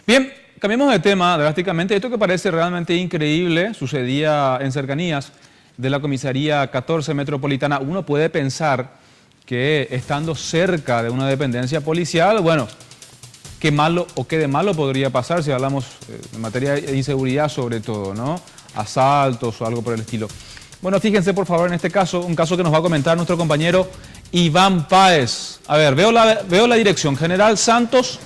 Bien, cambiemos de tema drásticamente. Esto que parece realmente increíble sucedía en cercanías de la comisaría 14 metropolitana. Uno puede pensar que estando cerca de una dependencia policial, bueno, qué malo o qué de malo podría pasar si hablamos en materia de inseguridad sobre todo, ¿no? Asaltos o algo por el estilo. Bueno, fíjense por favor en este caso, un caso que nos va a comentar nuestro compañero Iván Páez. A ver, veo la dirección, General Santos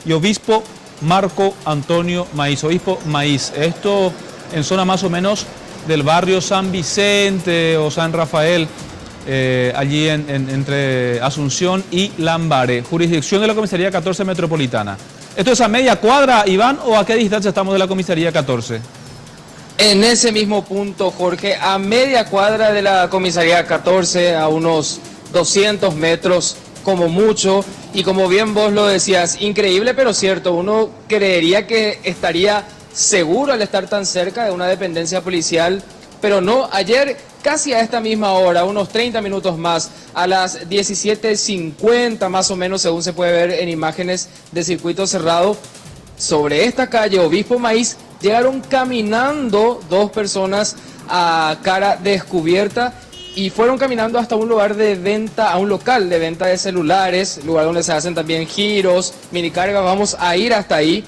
y Obispo Marco Antonio Maíz, Obispo Maíz. Esto en zona más o menos del barrio San Vicente o San Rafael, allí entre Asunción y Lambaré, jurisdicción de la comisaría 14 metropolitana. ¿Esto es a media cuadra, Iván, o a qué distancia estamos de la comisaría 14? En ese mismo punto, Jorge, a media cuadra de la comisaría 14, a unos 200 metros como mucho, y como bien vos lo decías, increíble pero cierto, uno creería que estaría seguro al estar tan cerca de una dependencia policial, pero no. Ayer, casi a esta misma hora, unos 30 minutos más, a las 17:50 más o menos, según se puede ver en imágenes de circuito cerrado, sobre esta calle Obispo Maíz, llegaron caminando dos personas a cara descubierta y fueron caminando hasta un lugar de venta, a un local de venta de celulares, lugar donde se hacen también giros, minicargas. Vamos a ir hasta ahí.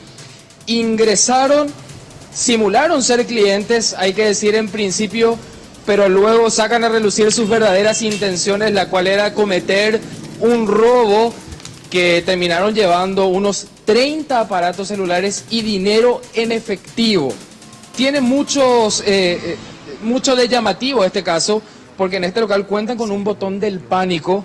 Ingresaron, simularon ser clientes, hay que decir en principio, pero luego sacan a relucir sus verdaderas intenciones, la cual era cometer un robo, que terminaron llevando unos 30 aparatos celulares y dinero en efectivo. Tiene mucho de llamativo este caso, porque en este local cuentan con un botón del pánico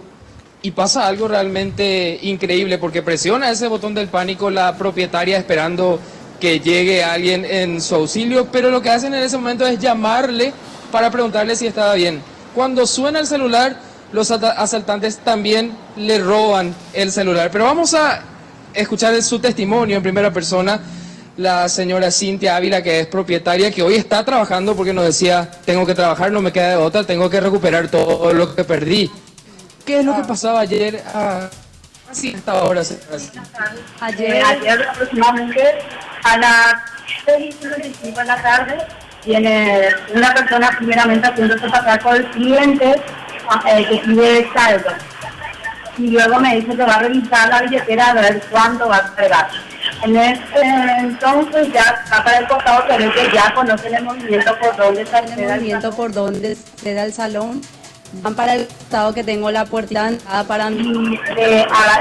y pasa algo realmente increíble, porque presiona ese botón del pánico la propietaria esperando que llegue alguien en su auxilio, pero lo que hacen en ese momento es llamarle para preguntarle si estaba bien. Cuando suena el celular, los asaltantes también le roban el celular. Pero vamos a escuchar su testimonio en primera persona, la señora Cintia Ávila, que es propietaria, que hoy está trabajando porque nos decía, tengo que trabajar, no me queda de otra, tengo que recuperar todo lo que perdí. ¿Qué es lo que pasaba ayer así a esta hora? Ayer aproximadamente a las 6:55 de la tarde viene una persona primeramente haciéndose pasar por el cliente que pide saldo, y luego me dice que va a revisar la billetera a ver cuánto va a entregar. En ese entonces ya está para el costado, pero que ya conocen el movimiento por donde se da el salón. Van para el costado, que tengo la puerta para mí.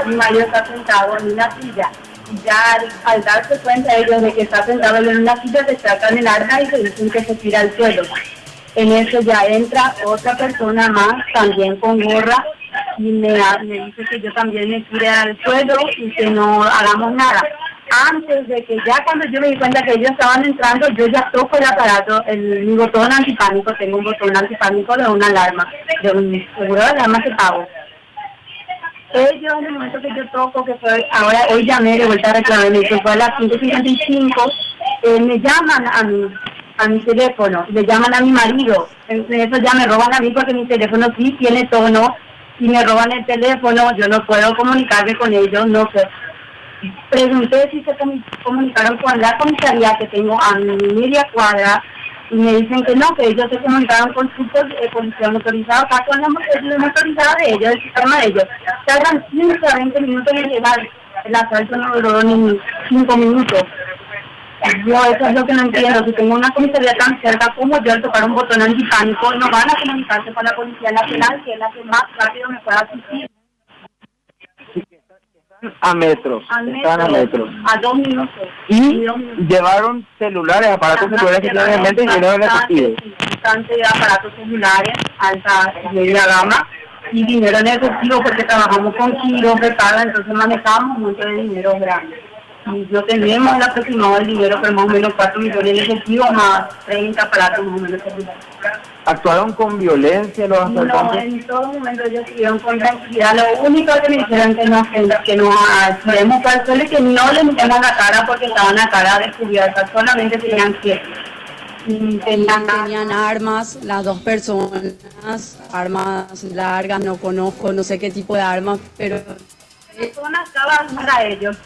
Mi marido está sentado en una silla. Y ya al darse cuenta ellos de que está sentado en una silla, se sacan el arma y se dicen que se tira al suelo. En eso ya entra otra persona más, también con gorra, y me dice que yo también me tire al suelo y que no hagamos nada. Antes de que ya, cuando yo me di cuenta que ellos estaban entrando, yo ya toco el aparato, mi botón antipánico. Tengo un botón antipánico de una alarma, de un seguro de alarma que pago. Ellos, en el momento que yo toco, que fue, hoy llamé de vuelta a reclamarme, que fue a las 5:55, me llaman a mi teléfono, le llaman a mi marido. En eso ya me roban a mí, porque mi teléfono sí tiene tono, y me roban el teléfono, yo no puedo comunicarme con ellos, no sé. Pregunté si se comunicaron con la comisaría que tengo a mi media cuadra, y me dicen que no, que ellos se comunicaron con su policía motorizada, acá con la motorizada de ellos, el sistema de ellos. Tardan 15 a 20 minutos en llegar, el asalto no duró ni 5 minutos. Yo eso es lo que no entiendo. Si tengo una comisaría tan cerca, como yo, al tocar un botón antipánico, no van a comunicarse con la Policía Nacional, que es la que más rápido me puede asistir. A metros. A 2 minutos. Y llevaron celulares, aparatos celulares que tienen en mente, y dinero en efectivo. Bastante aparatos celulares, alta media gama, y dinero en efectivo, porque trabajamos con kilos de paga, entonces manejamos mucho de dinero grande. Y yo tenemos el aproximado del dinero, pero más o menos 4 millones en efectivo, más 30 aparatos más o menos celulares. ¿Actuaron con violencia los asaltantes? No, en todo momento ellos estuvieron con tranquilidad. Lo único que me dijeron que no tiremos para el suelo, y que no le metemos la cara, porque estaban a cara descubierta, solamente tenían que... Tenían armas, las dos personas, armas largas, no conozco, no sé qué tipo de armas, pero... Personas estaban para ellos.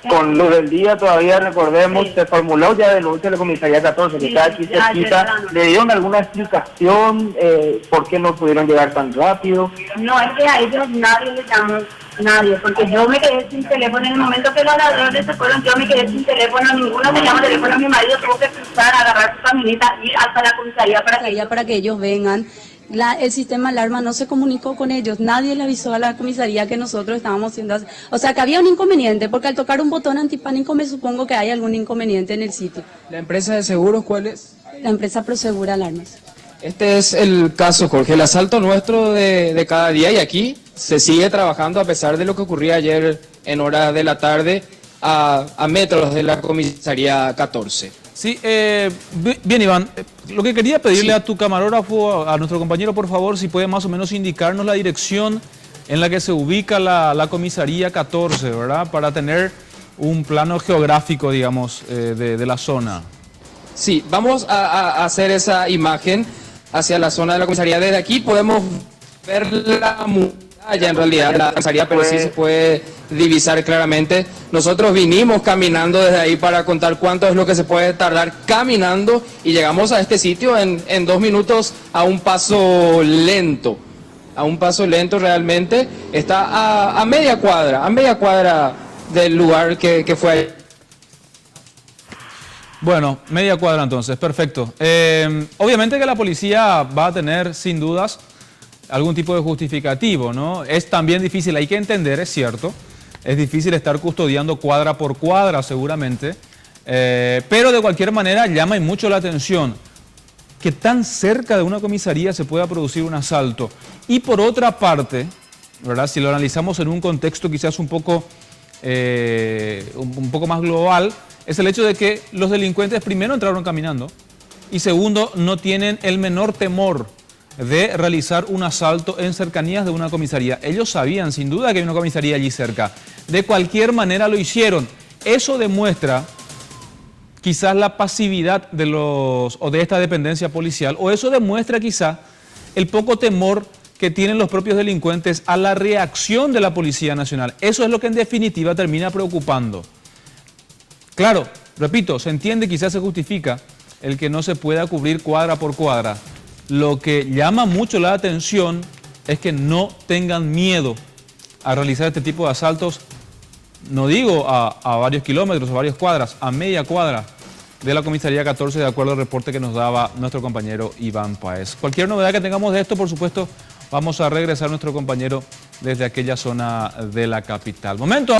con luz del día todavía, recordemos, se formuló ya denuncia de la comisaría 14, que está aquí cerquita. ¿Le dieron alguna explicación por qué no pudieron llegar tan rápido? No, es que a ellos nadie le llamó, nadie, porque yo me quedé sin teléfono en el momento que los ladrones se fueron, yo me quedé sin teléfono, ninguno me llamó teléfono, mi marido tuvo que cruzar, agarrar su camioneta, ir hasta la comisaría para que ellos vengan. El sistema alarma no se comunicó con ellos, nadie le avisó a la comisaría que nosotros estábamos haciendo, o sea que había un inconveniente, porque al tocar un botón antipánico me supongo que hay algún inconveniente en el sitio. ¿La empresa de seguros cuál es? La empresa Prosegura Alarmas. Este es el caso, Jorge, el asalto nuestro de cada día, y aquí se sigue trabajando a pesar de lo que ocurría ayer en horas de la tarde a metros de la comisaría 14. Sí, bien Iván, lo que quería pedirle a tu camarógrafo, a nuestro compañero, por favor, si puede más o menos indicarnos la dirección en la que se ubica la comisaría 14, ¿verdad? Para tener un plano geográfico, digamos, de la zona. Sí, vamos a hacer esa imagen hacia la zona de la comisaría. Desde aquí podemos ver la muralla, en realidad, la comisaría, pero sí se puede divisar claramente. Nosotros vinimos caminando desde ahí para contar cuánto es lo que se puede tardar caminando, y llegamos a este sitio en 2 minutos a un paso lento. A un paso lento realmente. Está a media cuadra del lugar que fue ahí. Bueno, media cuadra entonces, perfecto. Obviamente que la policía va a tener, sin dudas, algún tipo de justificativo, ¿no? Es también difícil, hay que entender, es cierto, es difícil estar custodiando cuadra por cuadra seguramente, pero de cualquier manera llama mucho la atención que tan cerca de una comisaría se pueda producir un asalto. Y por otra parte, ¿verdad? Si lo analizamos en un contexto quizás un poco más global, es el hecho de que los delincuentes primero entraron caminando y segundo no tienen el menor temor de realizar un asalto en cercanías de una comisaría. Ellos sabían sin duda que hay una comisaría allí cerca. De cualquier manera lo hicieron. Eso demuestra quizás la pasividad de esta dependencia policial, o eso demuestra quizás el poco temor que tienen los propios delincuentes a la reacción de la Policía Nacional. Eso es lo que en definitiva termina preocupando. Claro, repito, se entiende, quizás se justifica el que no se pueda cubrir cuadra por cuadra. Lo que llama mucho la atención es que no tengan miedo a realizar este tipo de asaltos, no digo a varios kilómetros o varias cuadras, a media cuadra de la comisaría 14, de acuerdo al reporte que nos daba nuestro compañero Iván Páez. Cualquier novedad que tengamos de esto, por supuesto, vamos a regresar a nuestro compañero desde aquella zona de la capital. Momento.